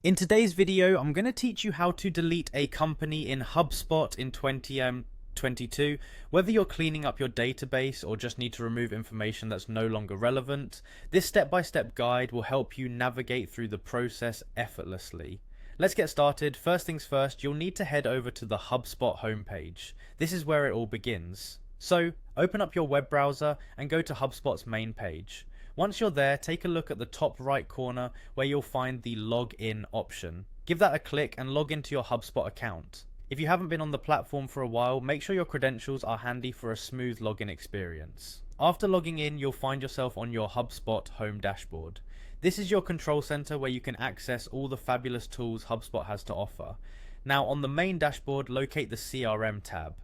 In today's video, I'm going to teach you how to delete a company in Hubspot in 2022. Whether you're cleaning up your database or just need to remove information that's no longer relevant, this step-by-step guide will help you navigate through the process effortlessly. Let's get started. First things first, you'll need to head over to the Hubspot homepage. This is where it all begins. So, open up your web browser and go to Hubspot's main page. Once you're there, take a look at the top right corner where you'll find the login option. Give that a click and log into your HubSpot account. If you haven't been on the platform for a while, make sure your credentials are handy for a smooth login experience. After logging in, you'll find yourself on your HubSpot home dashboard. This is your control center where you can access all the fabulous tools HubSpot has to offer. Now, on the main dashboard, locate the CRM tab.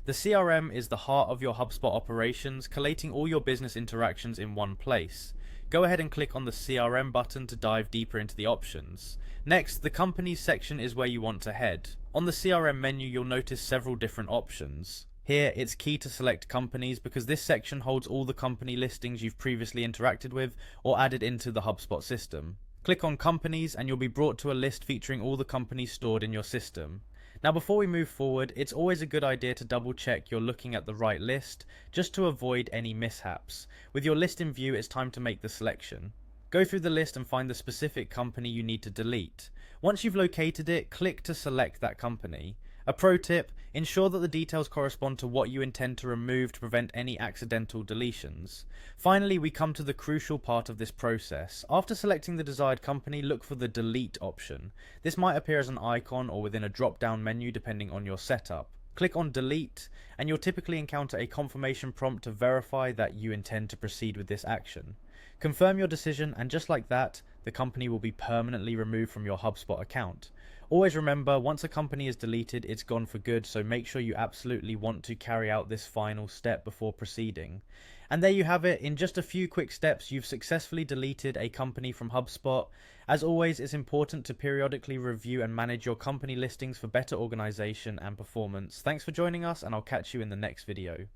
The CRM is the heart of your HubSpot operations, collating all your business interactions in one place. Go ahead and click on the CRM button to dive deeper into the options. Next, the companies section is where you want to head. On the CRM menu, you'll notice several different options. Here, it's key to select companies because this section holds all the company listings you've previously interacted with or added into the HubSpot system. Click on companies and you'll be brought to a list featuring all the companies stored in your system. Now, before we move forward, it's always a good idea to double check you're looking at the right list, just to avoid any mishaps. With your list in view, it's time to make the selection. Go through the list and find the specific company you need to delete. Once you've located it, click to select that company. A pro tip, ensure that the details correspond to what you intend to remove to prevent any accidental deletions. Finally, we come to the crucial part of this process. After selecting the desired company, look for the delete option. This might appear as an icon or within a drop-down menu depending on your setup. Click on delete and you'll typically encounter a confirmation prompt to verify that you intend to proceed with this action. Confirm your decision and just like that, the company will be permanently removed from your HubSpot account. Always remember, once a company is deleted, it's gone for good, so make sure you absolutely want to carry out this final step before proceeding. And there you have it. In just a few quick steps, you've successfully deleted a company from HubSpot. As always, it's important to periodically review and manage your company listings for better organization and performance. Thanks for joining us, and I'll catch you in the next video.